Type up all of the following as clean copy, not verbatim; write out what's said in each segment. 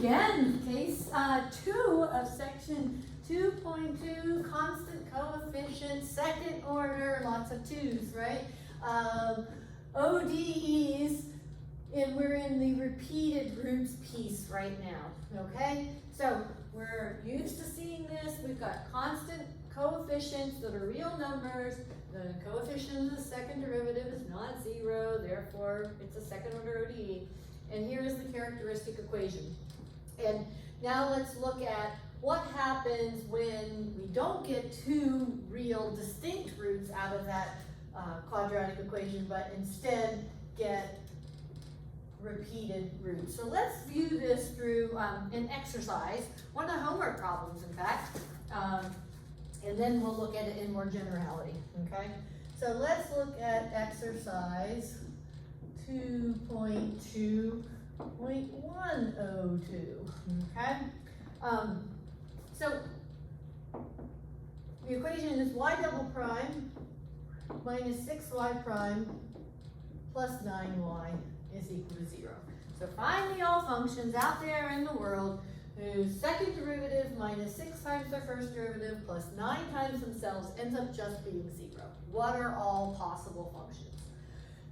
again, case 2 of section 2.2, constant coefficient, second order, lots of 2's, right? ODEs, and we're in the repeated roots piece right now, okay? So we're used to seeing this. We've got constant coefficients that are real numbers. The coefficient of the second derivative is not 0, therefore it's a second order ODE. And here's the characteristic equation. And now let's look at what happens when we don't get 2 real distinct roots out of that quadratic equation, but instead get repeated roots. So let's view this through an exercise, one of the homework problems, in fact, and then we'll look at it in more generality, okay? So let's look at exercise 2.2.102, okay? So the equation is y double prime minus 6y prime plus 9y is equal to 0. So find the all functions out there in the world whose second derivative minus 6 times their first derivative plus 9 times themselves ends up just being 0. What are all possible functions?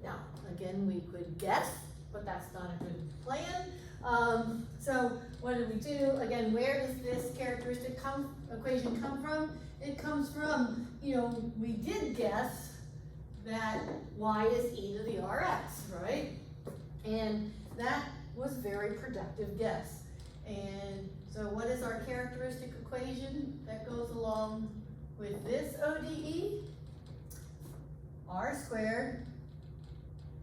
Now, again, we could guess, but that's not a good plan. So what do we do? Again, where does this characteristic equation come from? It comes from, we did guess that y is e to the rx, right? And that was a very productive guess. And so what is our characteristic equation that goes along with this ODE? R squared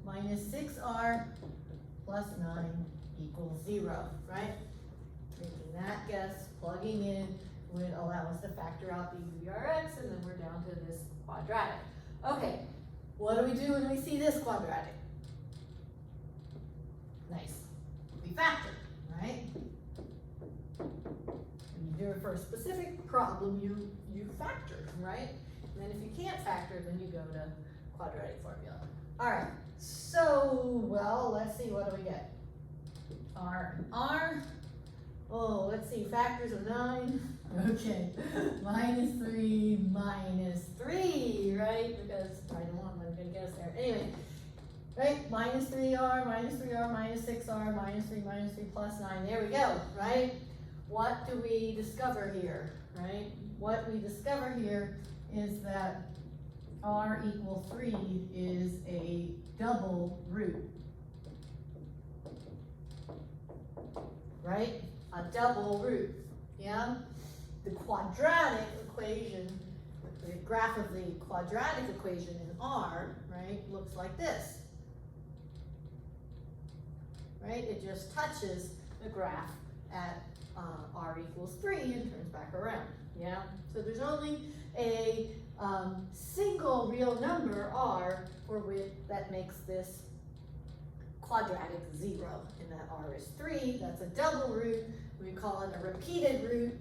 minus 6r plus 9 equals 0, right? Making that guess, plugging in, would allow us to factor out the URX, and then we're down to this quadratic. Okay, what do we do when we see this quadratic? Nice. We factor, right? When you do it for a specific problem, you factor, right? And then if you can't factor, then you go to quadratic formula. All right, so, well, let's see, what do we get? R and R. Oh, let's see, factors of 9. Okay, minus 3, right? Because I don't want, I'm gonna guess there. Anyway, right? Minus 3r, minus 3r, minus 6r, minus 3 plus 9. There we go, right? What do we discover here, right? What we discover here is that r equals 3 is a double root, right? A double root, yeah? The quadratic equation, the graph of the quadratic equation in R, right, looks like this, right? It just touches the graph at R equals 3 and turns back around, yeah? So there's only a single real number, R, for which that makes this quadratic 0, and that R is 3. That's a double root. We call it a repeated root.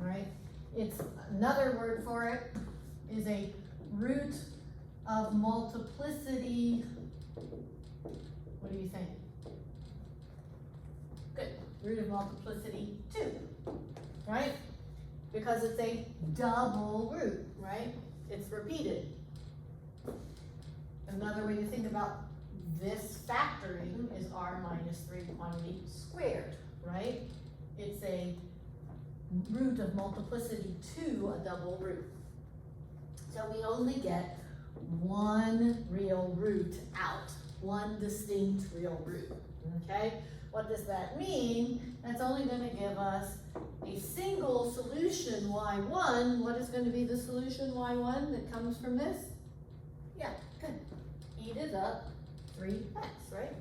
All right, it's another word for it is a root of multiplicity. What do you think? Good, root of multiplicity 2, right? Because it's a double root, right? It's repeated. Another way to think about this factoring is r minus 3 quantity squared, right? It's a root of multiplicity 2, a double root. So we only get one real root out, one distinct real root, okay? What does that mean? That's only going to give us a single solution y1. What is going to be the solution y1 that comes from this? Yeah, good. Eat it up 3x, right?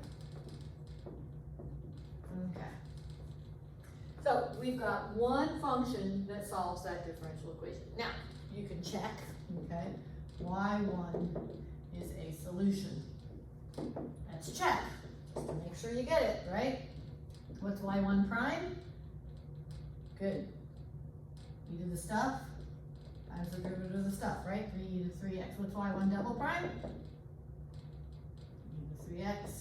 Okay. So we've got one function that solves that differential equation. Now, you can check, okay? y1 is a solution. Let's check, just to make sure you get it, right? What's y1 prime? Good. E to the stuff times the derivative of the stuff, right? 3e to 3x. What's y1 double prime? E to 3x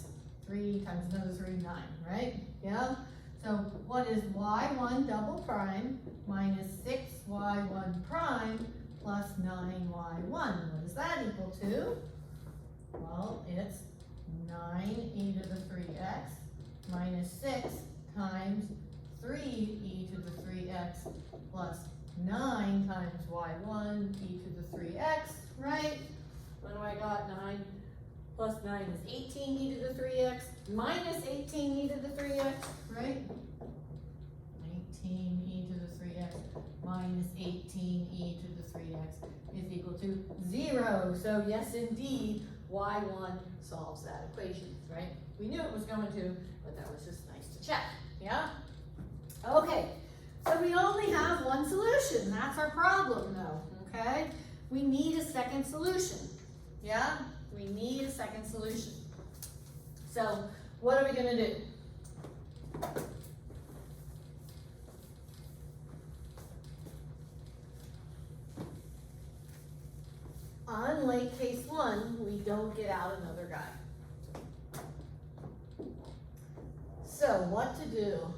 3 times another 3, 9, right? Yeah? So what is y1 double prime minus 6y1 prime plus 9y1? What is that equal to? Well, it's 9e to the 3x minus 6 times 3e to the 3x plus 9 times y1 e to the 3x, right? What do I got? 9 plus 9 is 18e to the 3x minus 18e to the 3x, right? 19e to the 3x minus 18e to the 3x is equal to 0. So yes, indeed, y1 solves that equation, right? We knew it was going to, but that was just nice to check, yeah? Okay, so we only have one solution. That's our problem, though, okay? We need a second solution, yeah? We need a second solution. So what are we going to do? Unlike case 1, we don't get out another guy. So what to do?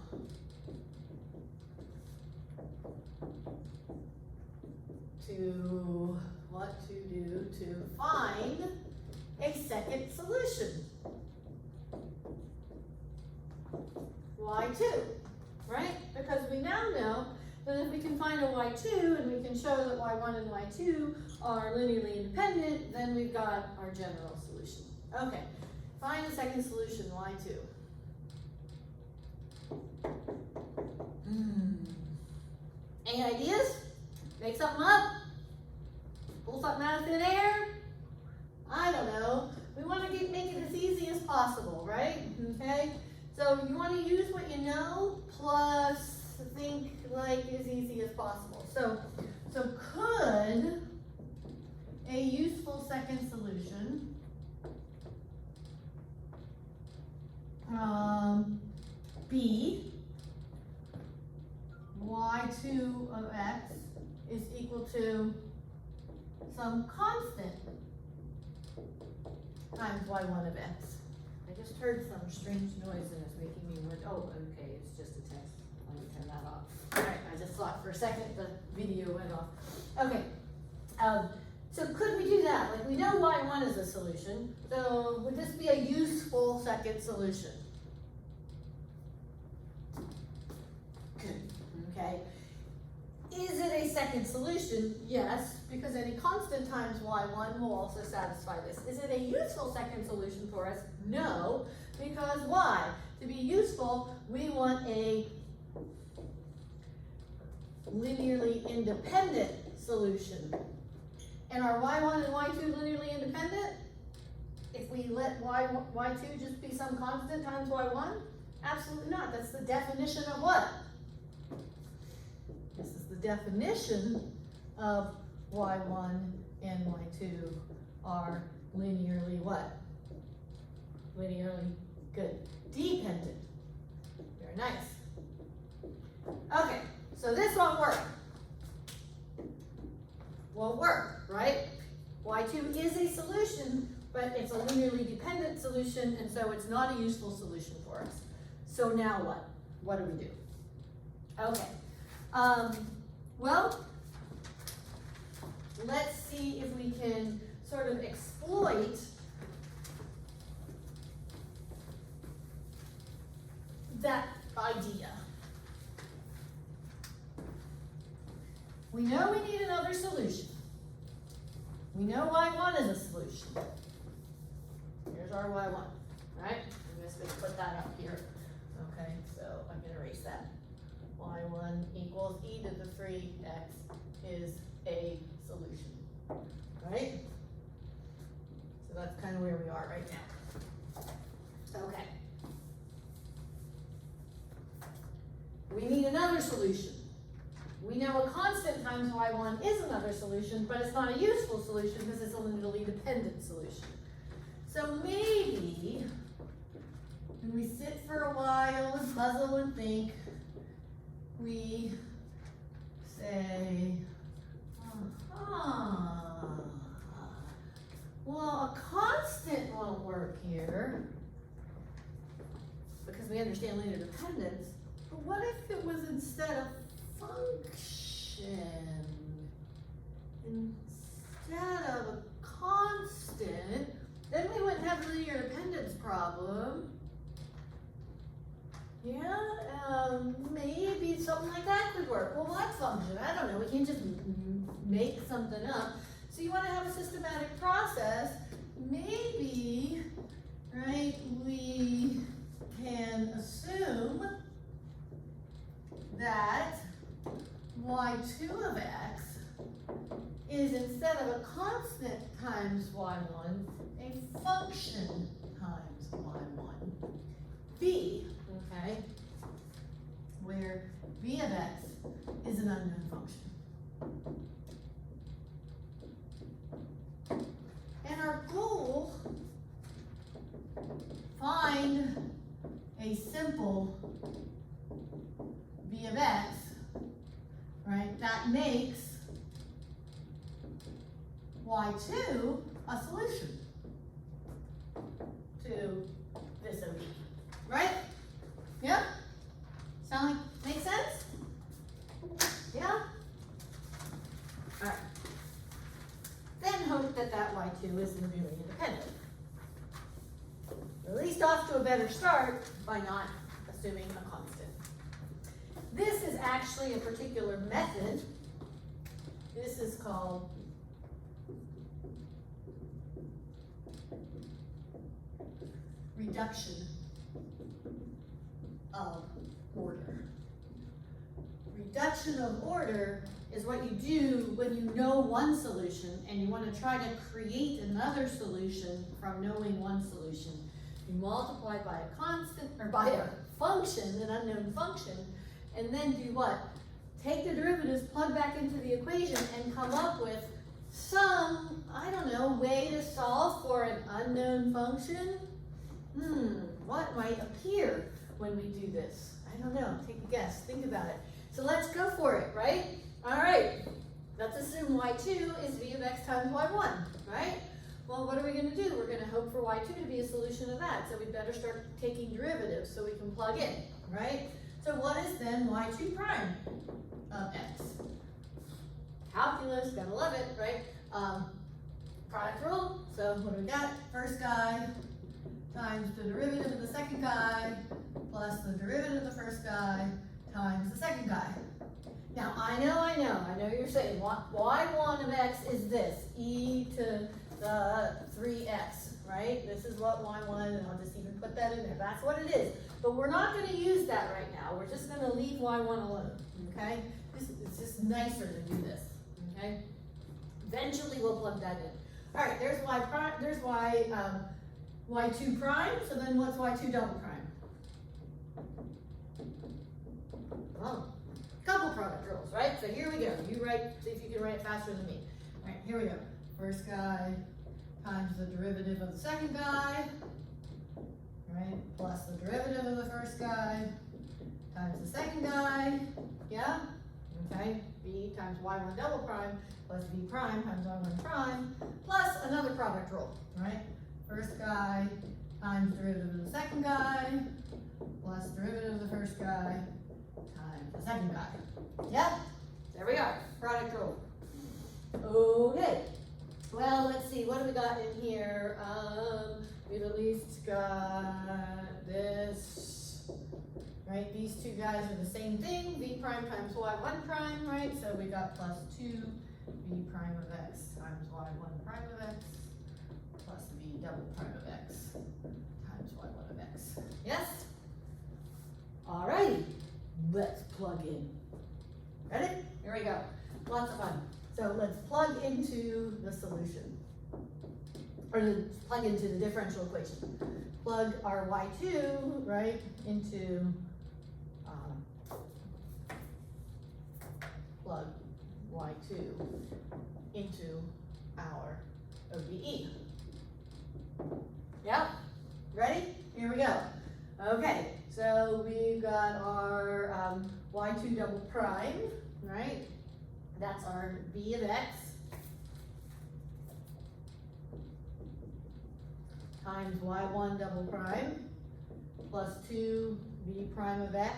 What to do to find a second solution? y2, right? Because we now know that if we can find a y2 and we can show that y1 and y2 are linearly independent, then we've got our general solution. Okay, find a second solution, y2. Any ideas? Make something up? Pull something out of thin air? I don't know. We want to make it as easy as possible, right? Okay? So you want to use what you know, plus think like as easy as possible. So could a useful second solution be y2 of x is equal to some constant times y1 of x. I just heard some strange noise and it's making me wonder, oh, okay, it's just a test. Let me turn that off. All right, I just thought for a second the video went off. Okay, so could we do that? Like we know y1 is a solution, so would this be a useful second solution? Good, okay. Is it a second solution? Yes, because any constant times y1 will also satisfy this. Is it a useful second solution for us? No, because why? To be useful, we want a linearly independent solution. And are y1 and y2 linearly independent? If we let y2 just be some constant times y1? Absolutely not. That's the definition of what? This is the definition of y1 and y2 are linearly what? Linearly good. Dependent. Very nice. Okay, so this won't work. Won't work, right? y2 is a solution, but it's a linearly dependent solution, and so it's not a useful solution for us. So now what? What do we do? Okay. Well, let's see if we can sort of exploit that idea. We know we need another solution. We know y1 is a solution. Here's our y1, right? I'm just going to put that up here. Okay, so I'm going to erase that. y1 equals e to the 3x is a solution, right? So that's kind of where we are right now. Okay. We need another solution. We know a constant times y1 is another solution, but it's not a useful solution because it's a linearly dependent solution. So maybe when we sit for a while and puzzle and think, we say, well, a constant won't work here. because we understand linear dependence. But what if it was instead of function? Instead of a constant, then we wouldn't have a linear dependence problem. Yeah, maybe something like that could work. Well, what function? I don't know. We can't just make something up. So you want to have a systematic process. Maybe, right, we can assume that y2 of x is, instead of a constant times y1, a function times y1. V, okay, where v of x is an unknown function. And our goal, find a simple v of x, right, that makes y2 a solution to this ODE, right? Yeah? Sound like, make sense? Yeah? All right. Then hope that that y2 is linearly independent. At least off to a better start by not assuming a constant. This is actually a particular method. This is called reduction of order. Reduction of order is what you do when you know one solution and you want to try to create another solution from knowing one solution. You multiply by a constant, or by a function, an unknown function, and then do what? Take the derivatives, plug back into the equation, and come up with some, I don't know, way to solve for an unknown function. What might appear when we do this? I don't know, take a guess, think about it. So let's go for it, right? All right, let's assume y2 is v of x times y1, right? Well, what are we gonna do? We're gonna hope for y2 to be a solution of that, so we better start taking derivatives so we can plug in, right? So what is then y2 prime of x? Calculus, gotta love it, right? Product rule, so what do we got? First guy times the derivative of the second guy plus the derivative of the first guy times the second guy. Now, I know you're saying y1 of x is this, e to the 3x, right? This is what y1, and I'll just even put that in there. That's what it is. But we're not going to use that right now. We're just going to leave y1 alone, okay? It's just nicer to do this, okay? Eventually, we'll plug that in. All right, there's y prime, there's y2 prime, so then what's y2 double prime? Well, couple product rules, right? So here we go. You write, see if you can write it faster than me. All right, here we go. First guy times the derivative of the second guy, right? Plus the derivative of the first guy times the second guy, yeah? Okay, v times y1 double prime plus v prime times y1 prime plus another product rule, right? First guy times derivative of the second guy plus derivative of the first guy times the second guy. Yep, there we are, product rule. Okay, well, let's see, what do we got in here? We've at least got this, right? These two guys are the same thing, v prime times y1 prime, right? So we got plus 2 v prime of x times y1 prime of x plus v double prime of x times y1 of x. Yes? All right, let's plug in. Ready? Here we go. Lots of fun. So let's plug into the solution, or plug into the differential equation. Plug our y2, right, into, plug y2 into our ODE. Yeah? Ready? Here we go. Okay, so we've got our y2 double prime, right? That's our v of x times y1 double prime plus 2v prime of x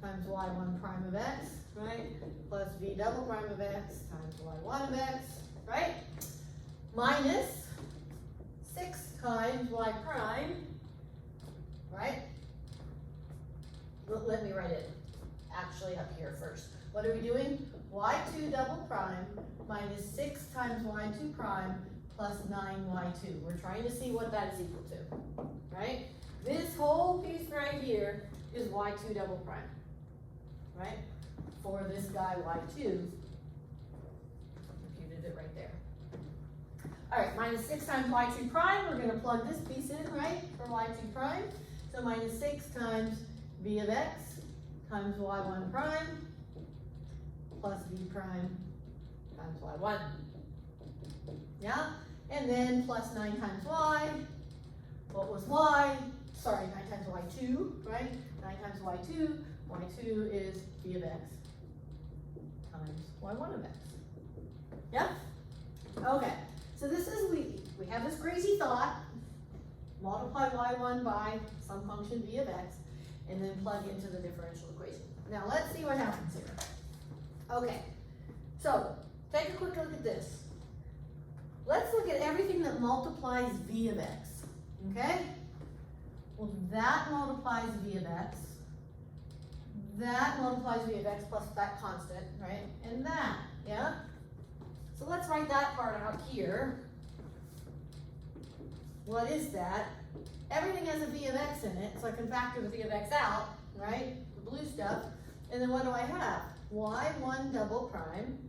times y1 prime of x, right? Plus v double prime of x times y1 of x, right? Minus 6 times y prime, right? Let me write it actually up here first. What are we doing? y2 double prime minus 6 times y2 prime plus 9y2. We're trying to see what that is equal to, right? This whole piece right here is y2 double prime, right? For this guy y2, computed it right there. All right, minus 6 times y2 prime, we're gonna plug this piece in, right, for y2 prime. So minus 6 times v of x times y1 prime plus v prime times y1. Yeah? And then plus 9 times y. What was y? Sorry, 9 times y2, right? 9 times y2. y2 is v of x times y1 of x. Yeah? Okay. So this is, we have this crazy thought. Multiply y1 by some function v of x, and then plug into the differential equation. Now let's see what happens here. Okay, so take a quick look at this. Let's look at everything that multiplies v of x, okay? Well, that multiplies v of x. That multiplies v of x plus that constant, right? And that, yeah? So let's write that part out here. What is that? Everything has a v of x in it, so I can factor the v of x out, right? The blue stuff. And then what do I have? y1 double prime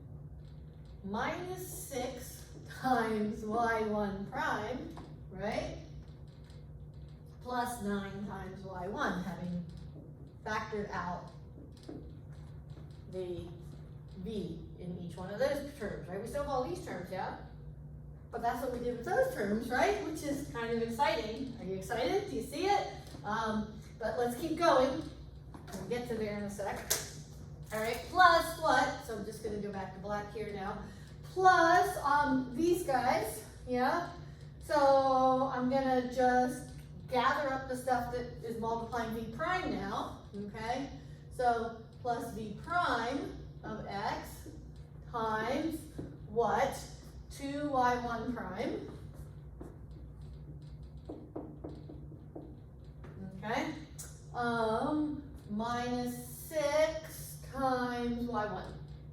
minus 6 times y1 prime, right? Plus 9 times y1, having factored out the v in each one of those terms, right? We still have all these terms, yeah? But that's what we did with those terms, right? Which is kind of exciting. Are you excited? Do you see it? But let's keep going. We'll get to there in a sec. All right, plus what? So I'm just gonna go back to black here now. Plus these guys, yeah? So I'm gonna just gather up the stuff that is multiplying v prime now, okay? So plus v prime of x times what? 2y1 prime, okay? Minus 6 times y1,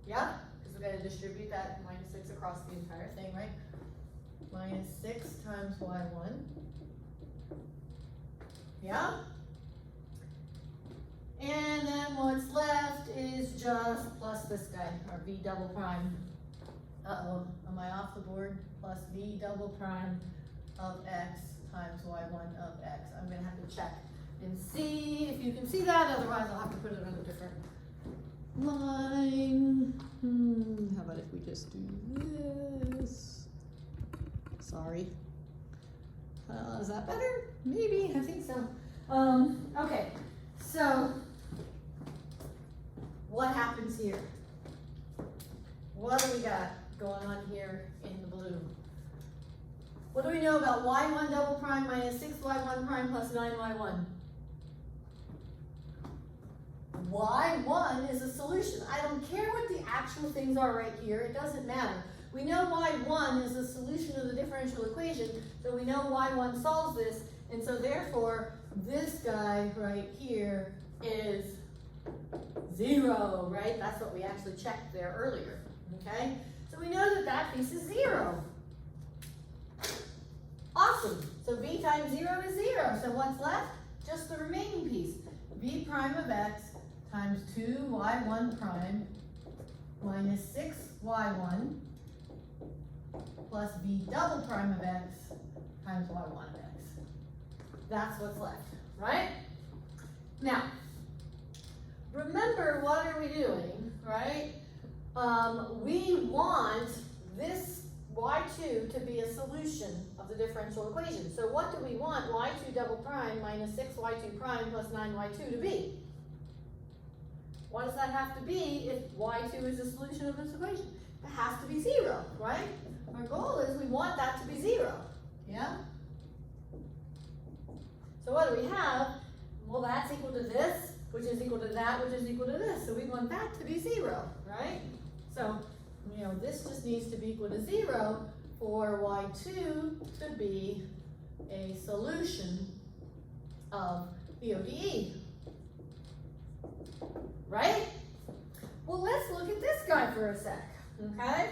yeah? Because we're going to distribute that minus 6 across the entire thing, right? Minus 6 times y1, yeah? And then what's left is just plus this guy, or v double prime. Uh-oh, am I off the board? Plus v double prime of x times y1 of x. I'm gonna have to check and see if you can see that, otherwise I'll have to put it on a different line. How about if we just do this? Sorry. Is that better? Maybe, I think so. Okay, so what happens here? What do we got going on here in the blue? What do we know about y1 double prime minus 6y1 prime plus 9y1? y1 is a solution. I don't care what the actual things are right here. It doesn't matter. We know y1 is a solution of the differential equation, so we know y1 solves this, and so therefore this guy right here is 0, right? That's what we actually checked there earlier, okay? So we know that that piece is 0. Awesome. So v times 0 is 0. So what's left? Just the remaining piece. V prime of x times 2y1 prime minus 6y1 plus v double prime of x times y1 of x. That's what's left, right? Now, remember, what are we doing, right? We want this y2 to be a solution of the differential equation. So what do we want y2 double prime minus 6y2 prime plus 9y2 to be? What does that have to be if y2 is a solution of this equation? It has to be 0, right? Our goal is we want that to be 0, yeah? So what do we have? well, that's equal to this, which is equal to that, which is equal to this. So we want that to be 0, right? So, you know, this just needs to be equal to 0 for y2 to be a solution of the ODE. Right? Well, let's look at this guy for a sec, okay?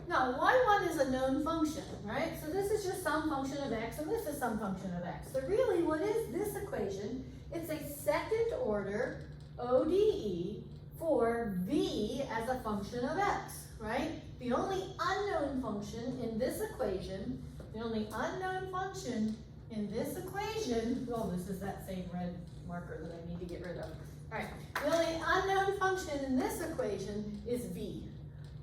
Now, y1 is a known function, right? So this is just some function of x, and this is some function of x. So really, what is this equation? It's a second order ODE for v as a function of x, right? The only unknown function in this equation, oh, this is that same red marker that I need to get rid of. All right, the only unknown function in this equation is v.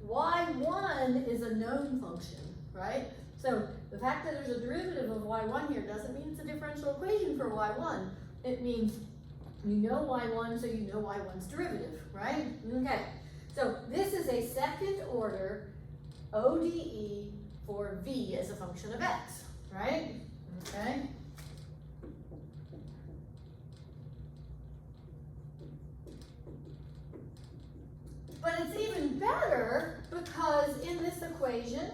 y1 is a known function, right? So the fact that there's a derivative of y1 here doesn't mean it's a differential equation for y1. It means you know y1, so you know y1's derivative, right? Okay, so this is a second order ODE for v as a function of x, right? Okay. But it's even better because in this equation,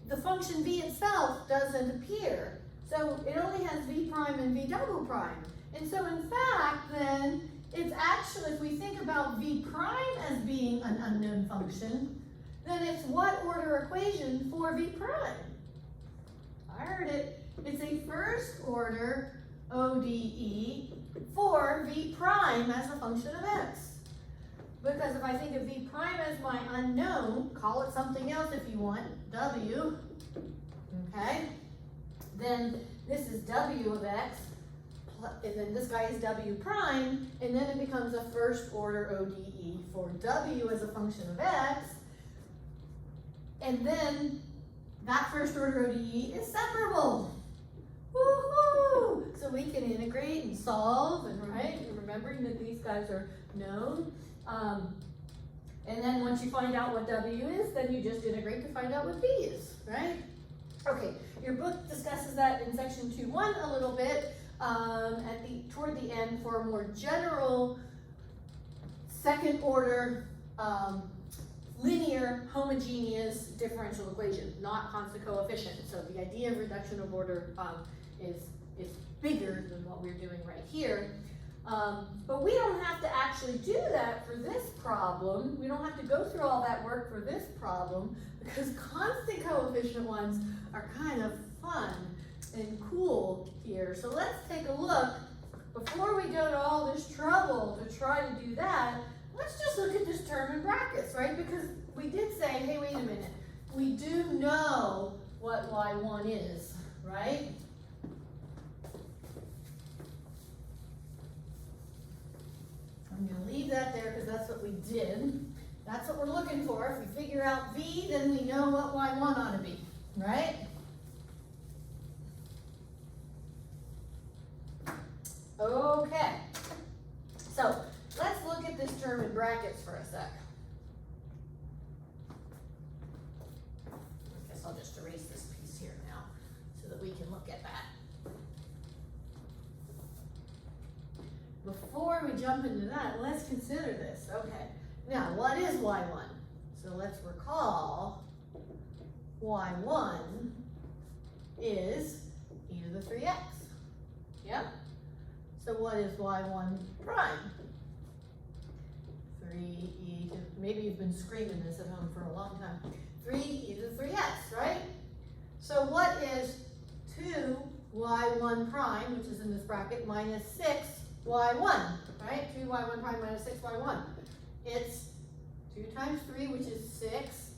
the function v itself doesn't appear. So it only has v prime and v double prime. And so in fact, then, it's actually, if we think about v prime as being an unknown function, then it's what order equation for v prime? I heard it. It's a first order ODE for v prime as a function of x. Because if I think of v prime as my unknown, call it something else if you want, w, okay? Then this is w of x, and then this guy is w prime, and then it becomes a first order ODE for w as a function of x, and then that first order ODE is separable. Woohoo! So we can integrate and solve, and right, and remembering that these guys are known. And then once you find out what W is, then you just integrate to find out what V is, right? Okay, your book discusses that in section 2.1 a little bit toward the end for a more general second order linear homogeneous differential equation, not constant coefficient. So the idea of reduction of order is bigger than what we're doing right here. But we don't have to actually do that for this problem. We don't have to go through all that work for this problem because constant coefficient ones are kind of fun and cool here. So let's take a look. Before we go to all this trouble to try to do that, let's just look at this term in brackets, right? Because we did say, hey, wait a minute. We do know what y1 is, right? I'm going to leave that there because that's what we did. That's what we're looking for. If we figure out v, then we know what y1 ought to be, right? Okay. So let's look at this term in brackets for a sec. I guess I'll just erase this piece here now so that we can look at that. Before we jump into that, let's consider this. Okay, now what is y1? So let's recall y1 is e to the 3x. Yep. So what is y1 prime? 3e to, maybe you've been screaming this at home for a long time. 3e to the 3x, right? So what is 2y1 prime, which is in this bracket, minus 6y1, right? 2y1 prime minus 6y1. It's 2 times 3, which is 6,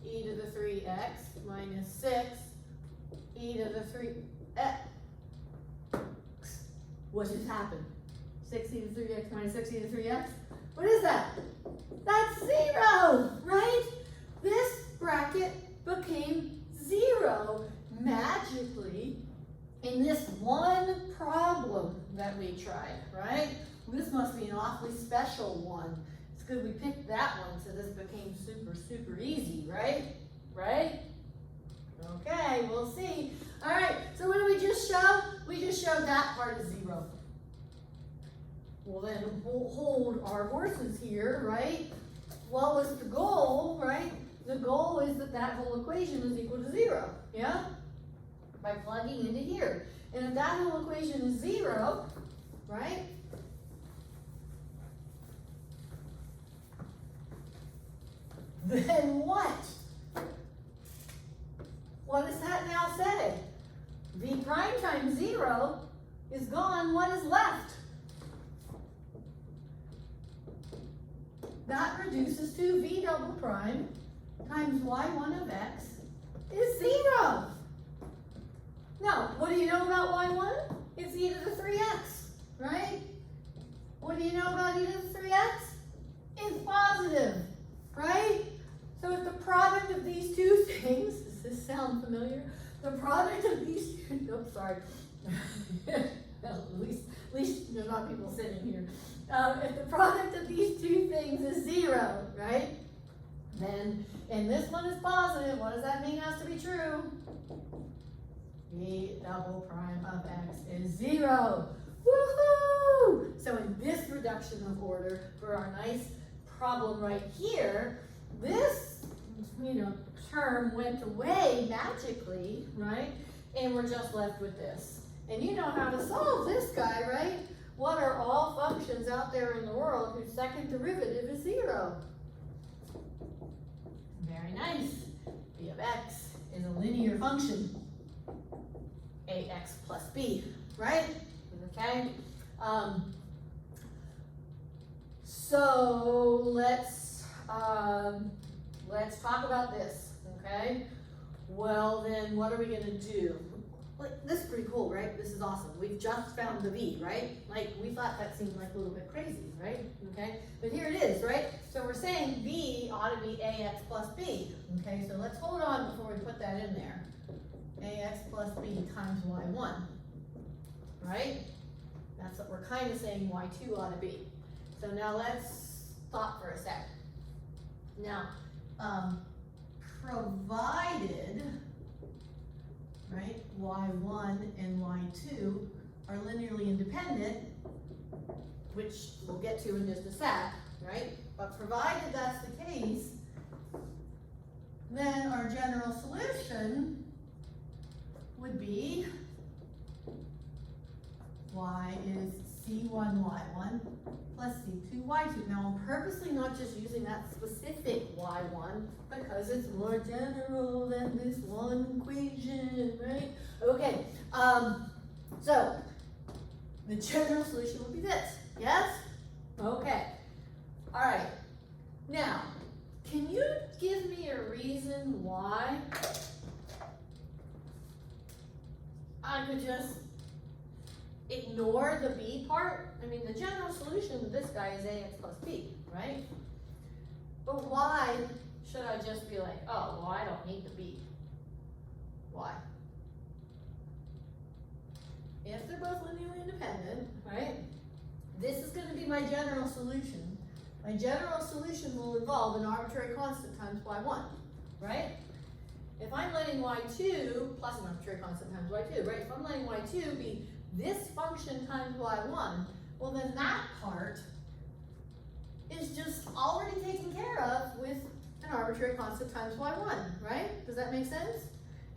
e to the 3x, minus 6, e to the 3x. What just happened? 6e to the 3x minus 6e to the 3x? What is that? That's 0, right? This bracket became 0 magically in this one problem that we tried, right? This must be an awfully special one. It's good we picked that one, so this became super, super easy, right? Right? Okay, we'll see. All right, so what did we just show? We just showed that part Well then, we'll hold our horses here, right? What was the goal, right? The goal is that that whole equation is equal to 0, yeah? By plugging into here. And if that whole equation is 0, right? Then what? What does that now say? V prime times 0 is gone. What is left? That reduces to V double prime times y1 of x is 0. Now, what do you know about y1? It's e to the 3x, right? What do you know about e to the 3x? It's positive, right? So if the product of these two things, does this sound familiar? The product of these two, oh, sorry. Well, at least there's not people sitting here. If the product of these two things is 0, right? Then, and this one is positive, what does that mean has to be true? V double prime of x is 0. Woohoo! So in this reduction of order, for our nice problem right here, this, term went away magically, right? And we're just left with this. And you know how to solve this guy, right? What are all functions out there in the world whose second derivative is 0? Very nice. V of x is a linear function. Ax plus b, right? Okay. So let's talk about this. Okay. Well, then what are we gonna do? This is pretty cool, right? This is awesome. We've just found the v, right? Like, we thought that seemed like a little bit crazy, right? Okay, but here it is, right? So we're saying v ought to be ax plus b. Okay, so let's hold on before we put that in there. Ax plus b times y1, right? That's what we're kind of saying y2 ought to be. So now let's stop for a sec. Now, provided, right, y1 and y2 are linearly independent, which we'll get to in just a sec, right? But provided that's the case, then our general solution would be y is c1y1 plus c2y2. Now I'm purposely not just using that specific y1 because it's more general than this one equation, right? Okay, so the general solution would be this, yes? Okay, all right. Now, can you give me a reason why I could just ignore the b part? I mean, the general solution to this guy is ax plus b, right? But why should I just be like, oh, well, I don't need the b? Why? If they're both linearly independent, right? This is going to be my general solution. My general solution will involve an arbitrary constant times y1, right? If I'm letting y2 plus an arbitrary constant times y2, right? If I'm letting y2 be this function times y1, well then that part is just already taken care of with an arbitrary constant times y1, right? Does that make sense?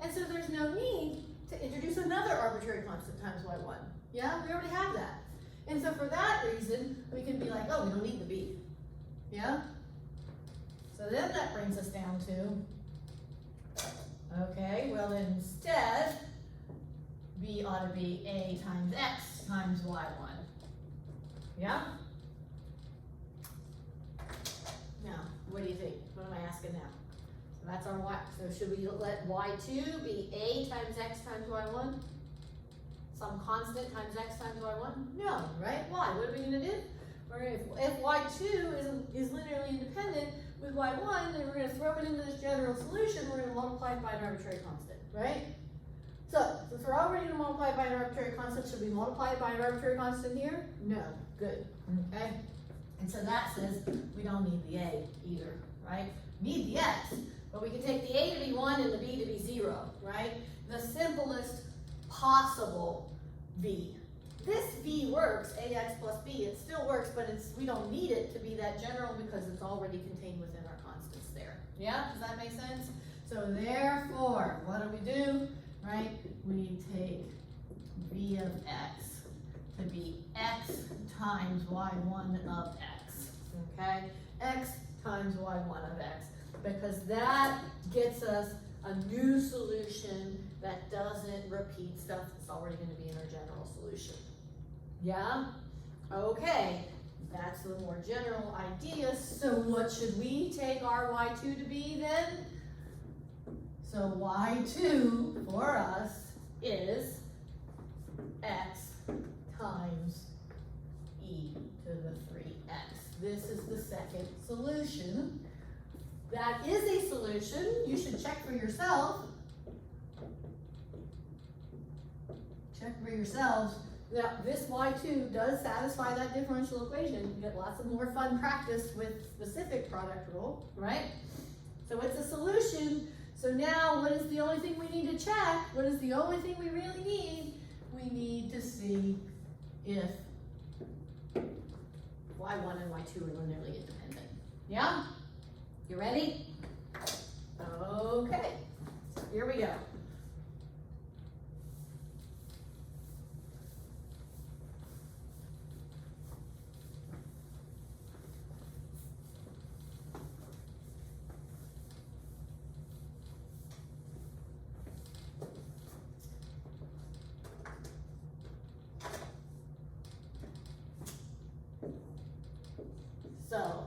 And so there's no need to introduce another arbitrary constant times y1. Yeah, we already have that. And so for that reason, we can be like, oh, we don't need the b. Yeah? So then that brings us down to, okay, well instead, b ought to be a times x times y1. Yeah? Now, what do you think? What am I asking now? So that's our y. So should we let y2 be a times x times y1? Some constant times x times y1? No, right? Why? What are we going to do? If y2 is linearly independent with y1, then we're going to throw it into this general solution. We're going to multiply it by an arbitrary constant, right? So, since we're already going to multiply it by an arbitrary constant, should we multiply it by an arbitrary constant here? No. Good. Okay? And so that says we don't need the a either, right? We need the x, but we can take the a to be 1 and the b to be 0, right? The simplest possible v. this v works, ax plus b, it still works, but we don't need it to be that general because it's already contained within our constants there. Yeah, does that make sense? So therefore, what do? Right, we take v of x to be x times y1 of x, okay? X times y1 of x, because that gets us a new solution that doesn't repeat stuff that's already going to be in our general solution. Yeah? Okay, that's the more general idea. So what should we take our y2 to be then? So y2 for us is x times e to the 3x. This is the second solution. That is a solution. You should check for yourself. Check for yourselves. Now, this y2 does satisfy that differential equation. You get lots of more fun practice with specific product rule, right? So it's a solution. So now, what is the only thing we need to check? What is the only thing we really need? We need to see if y1 and y2 are linearly independent. Yeah? You ready? Okay, so here we go. So,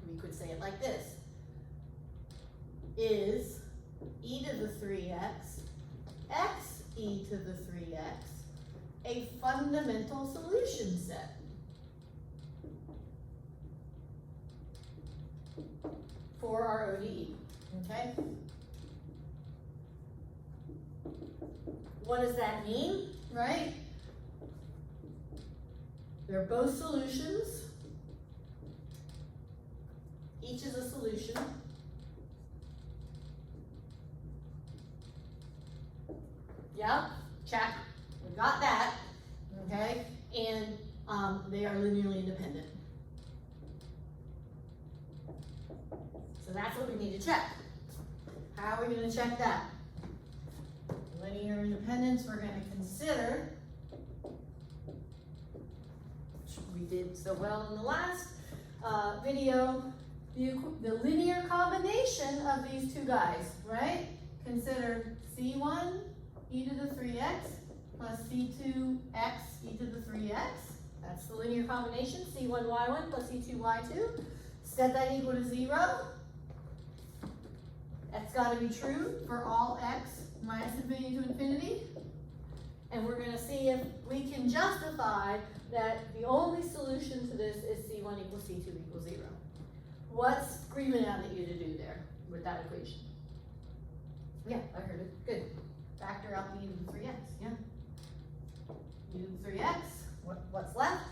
we could say it like this. Is e to the 3x, x e to the 3x, a fundamental solution set? For our ODE, okay? What does that mean, right? They're both solutions. Each is a solution. Yep, check. We got that. Okay, and they are linearly independent. So that's what we need to check. How are we going to check that? Linear independence, we're going to consider, which we did so well in the last video, the linear combination of these two guys, right? Consider C1 e to the 3x plus C2x e to the 3x. That's the linear combination, C1y1 plus C2y2. Set that equal to 0. That's got to be true for all x minus infinity to infinity. And we're going to see if we can justify that the only solution to this is C1 equals C2 equals 0. What's screaming out at you to do there with that equation? Yeah, I heard it. Good. Factor out the e to the 3x. Yeah. E to the 3x. What's left?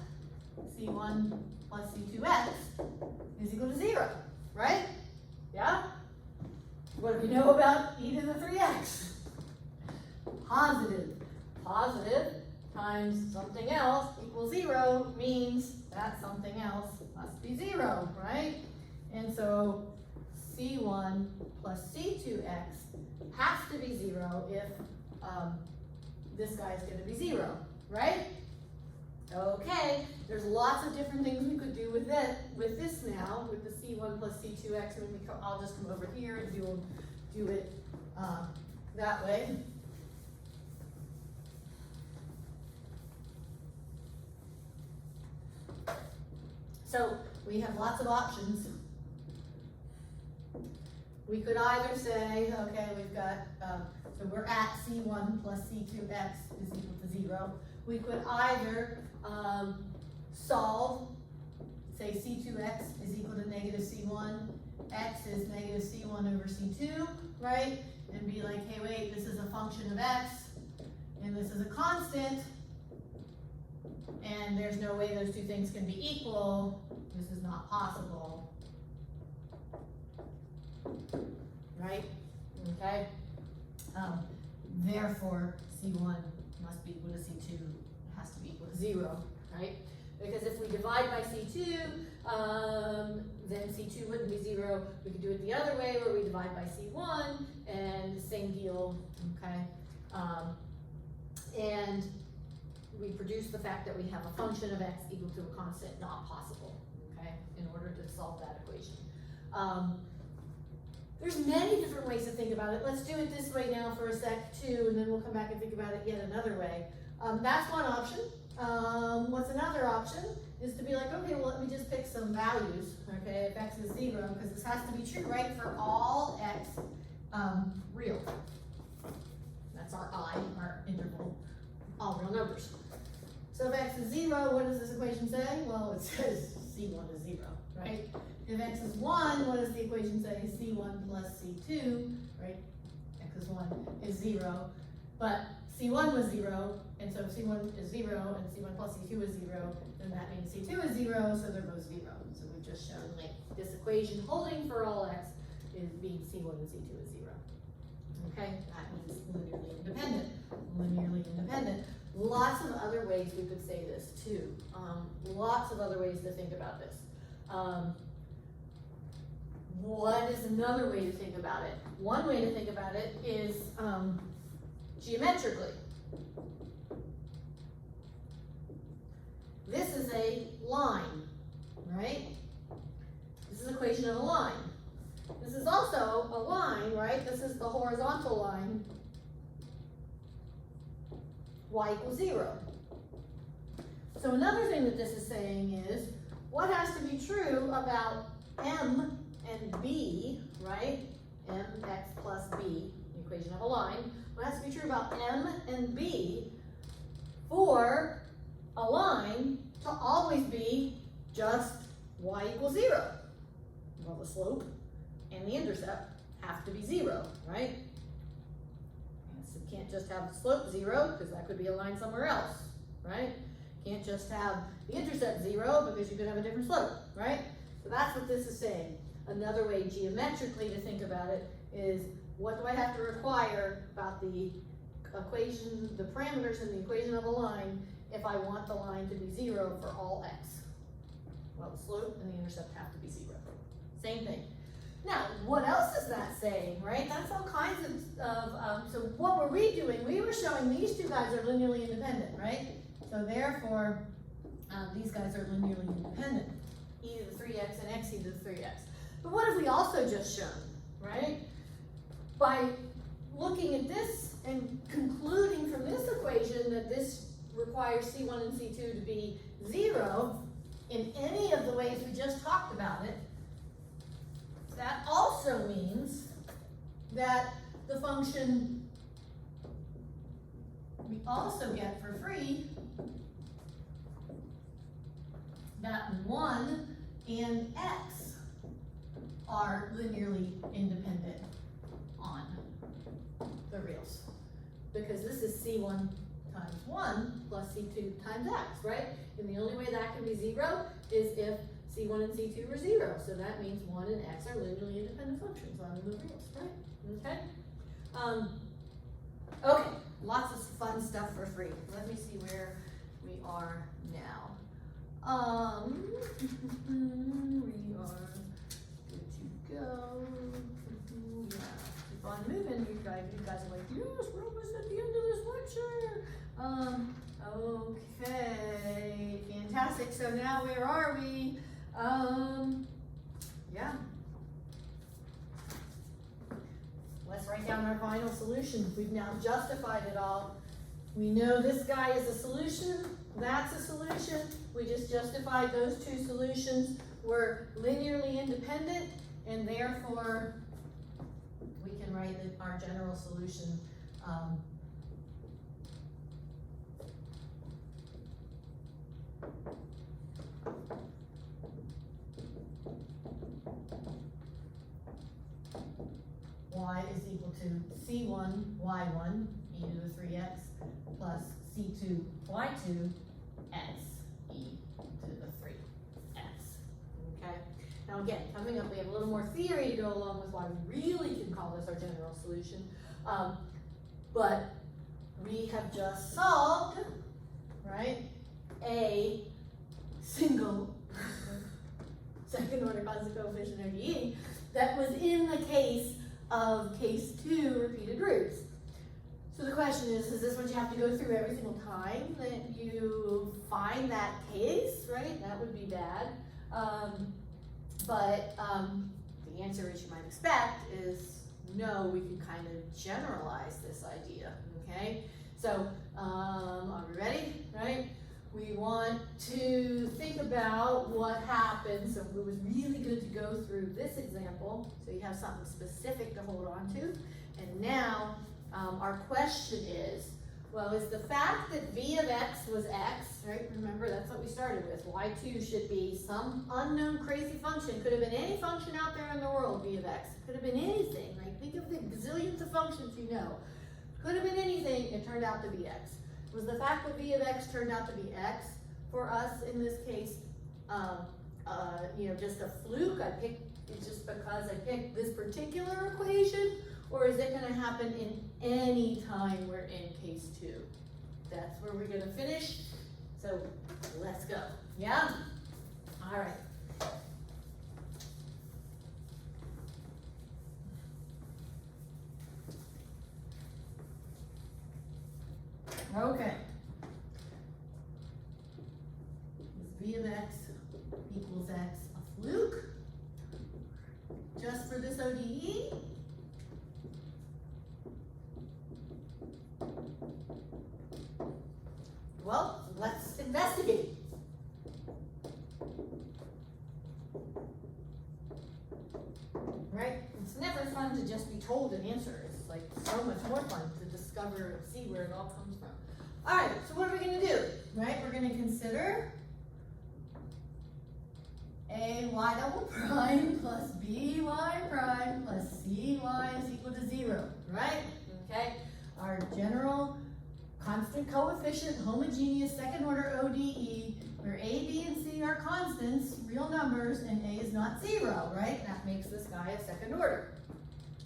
C1 plus C2x is equal to 0, right? Yeah? What do we know about e to the 3x? Positive. Positive times something else equals 0 means that something else must be 0, right? And so C1 plus C2x has to be 0 if this guy is going to be 0, right? Okay, there's lots of different things we could do with this now, with the C1 plus C2x, and I'll just come over here and do it that way. So we have lots of options. We could either say, okay, we've got, so we're at C1 plus C2x is equal to 0. We could either solve, say C2x is equal to negative C1, x is negative C1 over C2, right? And be like, hey, wait, this is a function of x, and this is a constant, and there's no way those two things can be equal. This is not possible. Right? Okay? therefore C1 must be equal to C2, has to be equal to 0, right? Because if we divide by C2, then C2 wouldn't be 0. We could do it the other way where we divide by C1 and the same deal, okay? And we produce the fact that we have a function of x equal to a constant, not possible, okay, in order to solve that equation. There's many different ways to think about it. Let's do it this way now for a sec too, and then we'll come back and think about it yet another way. That's one option. What's another option is to be like, okay, well, let me just pick some values, okay, if x is 0, because this has to be true, right, for all x real. That's our I, our interval, all real numbers. So if x is 0, what does this equation say? Well, it says C1 is 0, right? If x is 1, what does the equation say? C1 plus C2, right? X is 1 is 0, but C1 was 0, and so if C1 is 0 and C1 plus C2 is 0, then that means C2 is 0, so they're both 0. So we've just shown like this equation holding for all x is being C1 and C2 is 0. Okay, that means linearly independent. Linearly independent. Lots of other ways we could say this too. Lots of other ways to think about this. What is another way to think about it? One way to think about it is geometrically. This is a line, right? This is an equation of a line. This is also a line, right? This is the horizontal line. Y equals 0. So another thing that this is saying is, what has to be true about M and B, right? Mx plus b, the equation of a line. What has to be true about M and B for a line to always be just y equals 0? Well, the slope and the intercept have to be 0, right? So you can't just have the slope 0, because that could be a line somewhere else, right? Can't just have the intercept 0, because you could have a different slope, right? So that's what this is saying. Another way geometrically to think about it is, what do I have to require about the equation, the parameters in the equation of a line, if I want the line to be 0 for all x? Well, the slope and the intercept have to be 0. Same thing. Now, what else is that saying, right? That's all kinds of, so what were we doing? We were showing these two guys are linearly independent, right? So therefore, these guys are linearly independent. E to the 3x and x e to the 3x. But what have we also just shown, right? By looking at this and concluding from this equation that this requires C1 and C2 to be 0 in any of the ways we just talked about it, that also means that the function we also get for free, that 1 and x are linearly independent on the reals. Because this is C1 times 1 plus C2 times x, right? And the only way that can be 0 is if C1 and C2 are 0. So that means 1 and x are linearly independent functions on the reals, right? Okay? Okay, lots of fun stuff for free. Let me see where we are now. We are good to go. Yeah, keep on moving. You guys are like, yes, we're almost at the end of this lecture. Okay, fantastic. So now where are we? Yeah. Let's write down our final solution. We've now justified it all. We know this guy is a solution, that's a solution. We just justified those two solutions were linearly independent, and therefore we can write our general solution y is equal to C1 y1 e to the 3x plus C2 y2 x e to the 3x. Okay? Now again, coming up, we have a little more theory to go along with why we really can call this our general solution. but we have just solved, right, a single second order constant coefficient ODE that was in the case of case 2 repeated roots. So the question is this what you have to go through every single time that you find that case, right? That would be bad. But the answer, as you might expect, is no, we can kind of generalize this idea, okay? So are we ready, right? We want to think about what happens. So it was really good to go through this example so you have something specific to hold on to. And now our question is, well, is the fact that v of x was x, right? Remember, that's what we started with. y2 should be some unknown crazy function. Could have been any function out there in the world, v of x. Could have been anything, right? Think of the gazillions of functions you know. Could have been anything, it turned out to be x. Was the fact that v of x turned out to be x for us in this case, just a fluke? It's just because I picked this particular equation, or is it going to happen in any time we're in case 2? That's where we're going to finish. So let's go. Yeah? All right. Okay. Is v of x equals x a fluke? Just for this ODE? Well, let's investigate. Right? It's never fun to just be told an answer. It's like so much more fun to discover and see where it all comes from. All right, so what are we going to do? Right? We're going to consider a y double prime plus b y prime plus c y is equal to 0. Right? Okay? Our general constant coefficient homogeneous second order ODE where a, b, and c are constants, real numbers, and a is not 0, right? That makes this guy a second order.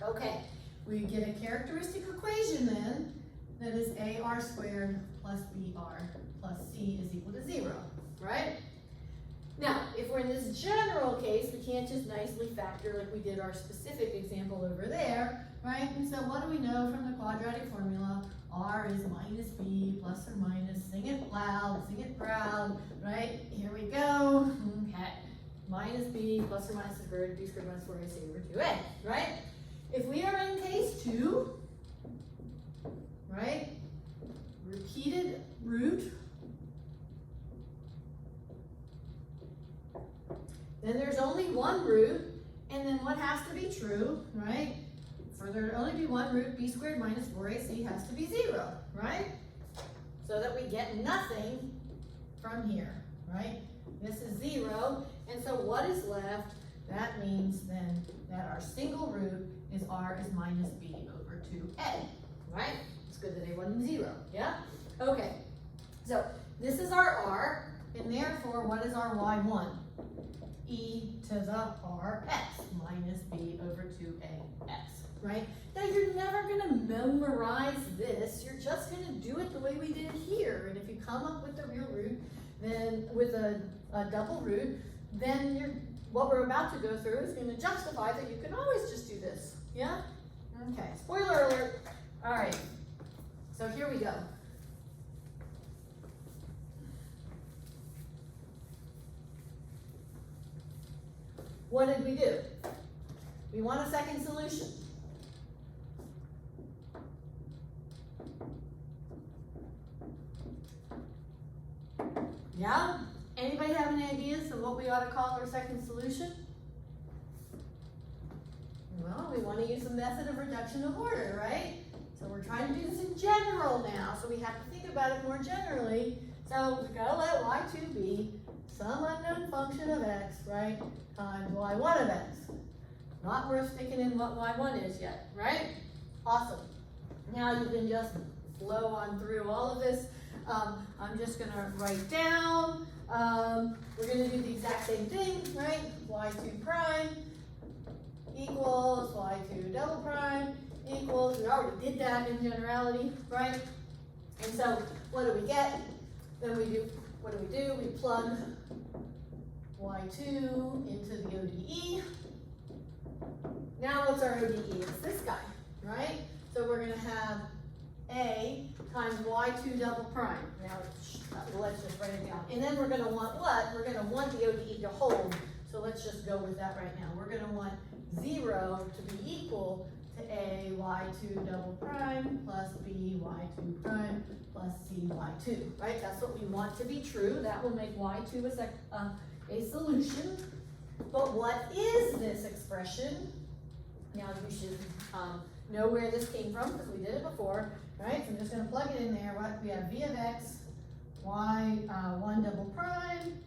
Okay, we get a characteristic equation then that is ar squared plus br plus c is equal to 0, right? Now, if we're in this general case, we can't just nicely factor like we did our specific example over there, right? And so what do we know from the quadratic formula? R is minus b plus or minus, sing it loud, sing it proud, right? Here we go. Okay. Minus b plus or minus the square root of b squared minus 4ac over 2a, right? If we are in case 2, right? Repeated root, then there's only one root, and then what has to be true, right? For there to only be one root, b squared minus 4ac has to be 0, right? So that we get nothing from here, right? This is 0, and so what is left? That means then that our single root is r is minus b over 2a, right? It's good that a wasn't 0, yeah? Okay, so this is our r, and therefore what is our y1? E to the rx minus b over 2ax. Right? Now you're never going to memorize this. You're just going to do it the way we did here. And if you come up with the real root, then with a double root, then what we're about to go through is going to justify that you can always just do this. Yeah? Okay. Spoiler alert. All right. So here we go. What did we do? We want a second solution. Yeah? Anybody have any ideas of what we ought to call our second solution? Well, we want to use the method of reduction of order, right? So we're trying to do this in general now, so we have to think about it more generally. So we've got to let y2 be some unknown function of x, right, times y1 of x. Not worth sticking in what y1 is yet, right? Awesome. Now you can just flow on through all of this. I'm just going to write down, we're going to do the exact same thing, right? y2 prime equals y2 double prime equals, we already did that in generality, right? And so what do we get? Then we do, what do? We plug y2 into the ODE. Now what's our ODE? It's this guy, right? So we're gonna have A times y2 double prime. Now, let's just write it down. And then we're gonna want what? We're gonna want the ODE to hold. So let's just go with that right now. We're gonna want 0 to be equal to A y2 double prime plus B y2 prime plus C y2, right? That's what we want to be true. That will make y2 a solution. But what is this expression? Now you should know where this came from because we did it before, right? So I'm just going to plug it in there. What we have v of x, y1 double prime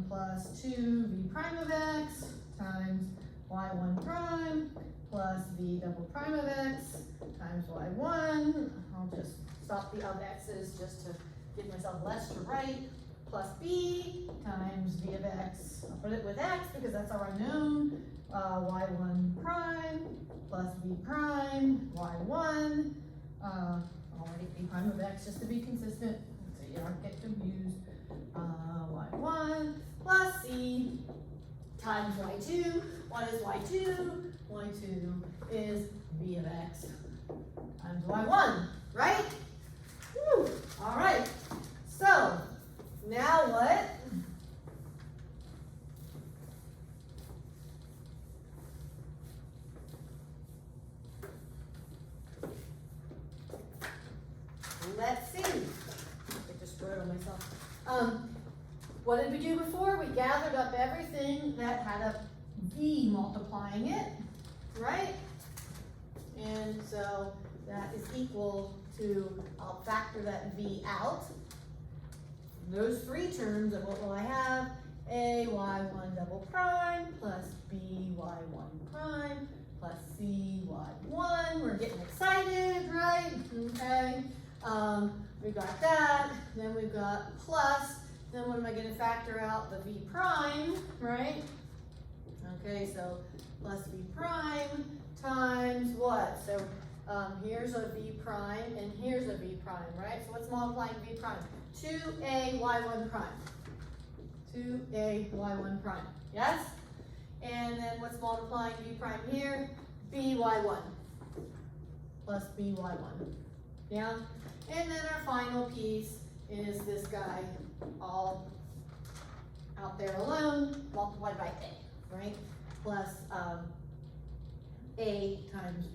plus 2 v prime of x times y1 prime plus v double prime of x times y1. I'll just stop the of x's just to give myself less to write. Plus b times v of x. I'll put it with x because that's our unknown. Y1 prime plus v prime y1. I'll write v prime of x just to be consistent so you don't get confused. Y1 plus c times y2. What is y2? Y2 is v of x times y1, right? Woo. All right. So now what? Let's see. I just wrote on myself. What did we do before? We gathered up everything that had a v multiplying it, right? And so that is equal to, I'll factor that v out. Those three terms of what will I have? A y1 double prime plus b y1 prime plus c y1. We're getting excited, right? Okay. We got that. Then we've got plus. Then what am I going to factor out? The v prime, right? Okay, so plus v prime times what? So here's a v prime and here's a v prime, right? So what's multiplying v prime? 2a y1 prime. 2a y1 prime. Yes? And then what's multiplying v prime here? b y1 plus b y1. Yeah? And then our final piece is this guy all out there alone multiplied by a, right? Plus a times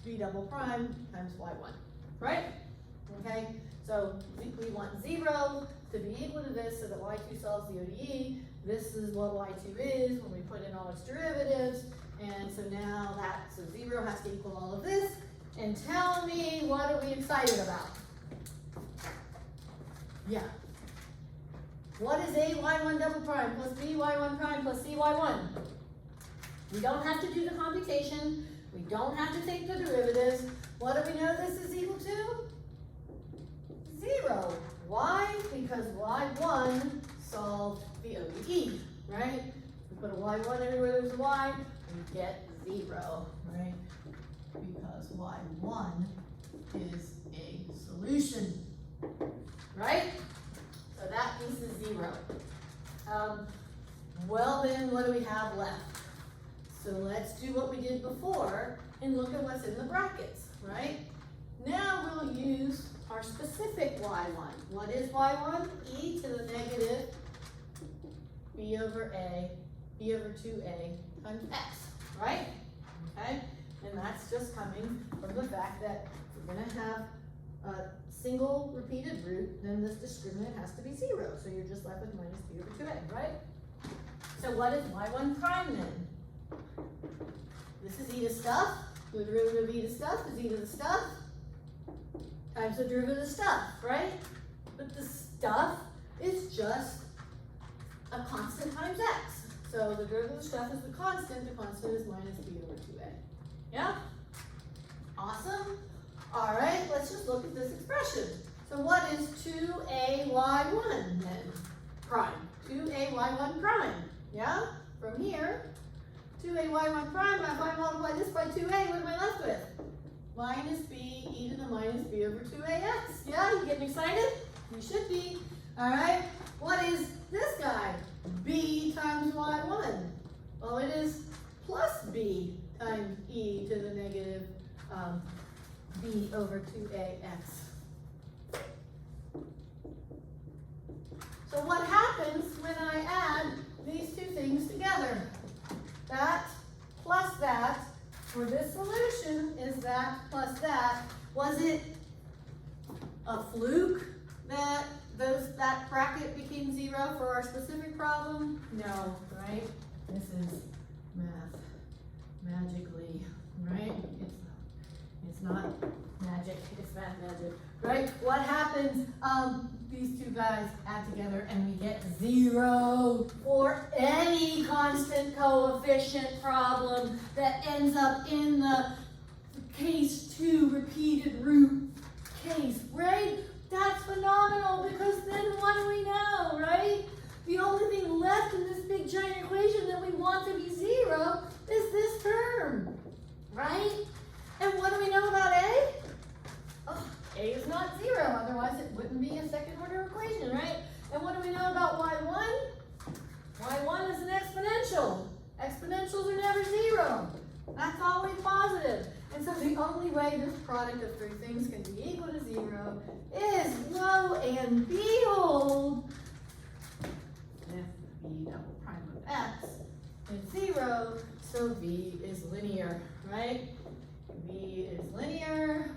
v double prime times y1, right? Okay, so we want 0 to be equal to this so that y2 solves the ODE. This is what y2 is when we put in all its derivatives. And so now so 0 has to equal all of this. And tell me, what are we excited about? Yeah. What is a y1 double prime plus b y1 prime plus c y1? We don't have to do the computation. We don't have to take the derivatives. What do we know this is equal to? 0. Why? Because y1 solved the ODE, right? We put a y1 everywhere there's a y, we get 0, right? Because y1 is a solution, right? So that piece is 0. Well then, what do we have left? So let's do what we did before and look at what's in the brackets, right? Now we'll use our specific y1. What is y1? E to the negative b over 2a times x, right? Okay, and that's just coming from the fact that we're going to have a single repeated root, then this discriminant has to be 0. So you're just left with minus b over 2a, right? So what is y1 prime then? This is e to stuff. The derivative of e to stuff is e to the stuff times the derivative of stuff, right? But the stuff is just a constant times x. So the derivative of stuff is the constant is minus b over 2a. Yeah? Awesome. All right, let's just look at this expression. So what is 2ay1 then? Prime. 2ay1 prime. Yeah? From here 2ay1 prime. If I multiply this by 2a, what am I left with? Minus b e to the minus b over 2ax. Yeah, you getting excited? You should be. All right. What is this guy? B times y1. Well, it is plus b times e to the negative b over 2ax. So what happens when I add these two things together? That plus that, for this solution, is that plus that. Was it a fluke that that bracket became 0 for our specific problem? No, right? This is math, magically, right? It's not magic, it's math magic, right? What happens, these two guys add together and we get 0 for any constant coefficient problem that ends up in the case 2 repeated root case, right? That's phenomenal, because then what do we know, right? The only thing left in this big giant equation that we want to be 0 is this term, right? And what do we know about a? Oh, a is not 0, otherwise it wouldn't be a second order equation, right? And what do we know about y1? y1 is an exponential. Exponentials are never 0. That's always positive. And so the only way this product of three things can be equal to 0 is, lo and behold, if b double prime of x is 0, so v is linear, right? V is linear,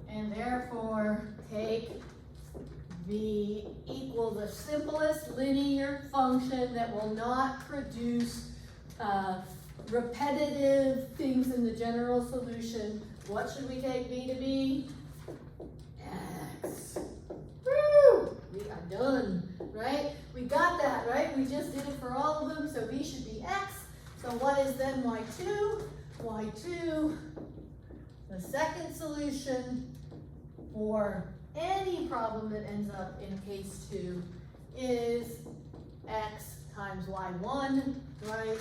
and therefore take v equal the simplest linear function that will not produce repetitive things in the general solution. What should we take v to be? X. Woo! We are done, right? We got that, right? We just did it for all of them, so v should be x. So what is then y2? y2, the second solution for any problem that ends up in case 2 is x times y1, right?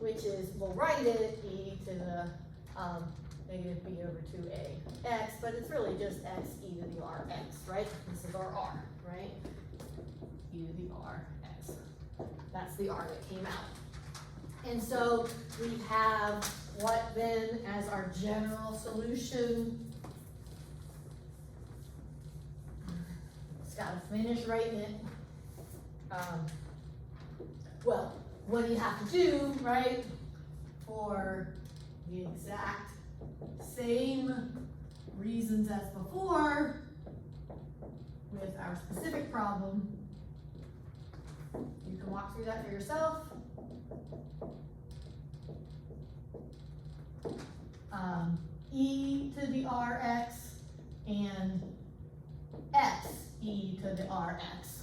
Which is, we'll write it e to the negative b over 2ax, but it's really just x e to the rx, right? This is our r, right? E to the rx. That's the r that came out. And so we have what then as our general solution? It's got to finish writing it. Well, what do you have to do, right, for the exact same reasons as before with our specific problem? You can walk through that for yourself. E to the rx and x e to the rx.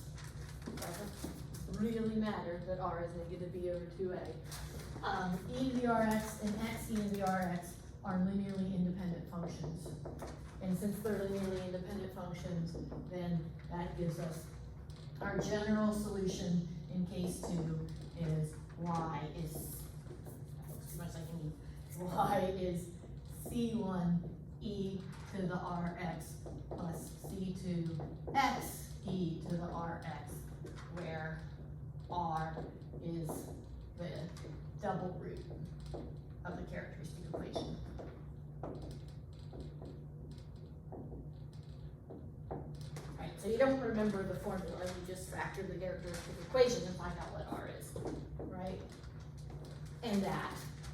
Doesn't really matter that r is negative b over 2a. E to the rx and x e to the rx are linearly independent functions. And since they're linearly independent functions, then that gives us our general solution in case 2 is y is, too much I can eat. Y is c1 e to the rx plus c2 x e to the rx, where r is the double root of the characteristic equation. Right, so you don't remember the formula, you just factor the characteristic equation and find out what r is, right? And that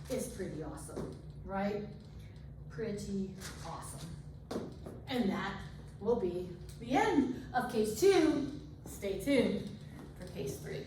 is pretty awesome, right? Pretty awesome. And that will be the end of case 2. Stay tuned for case 3.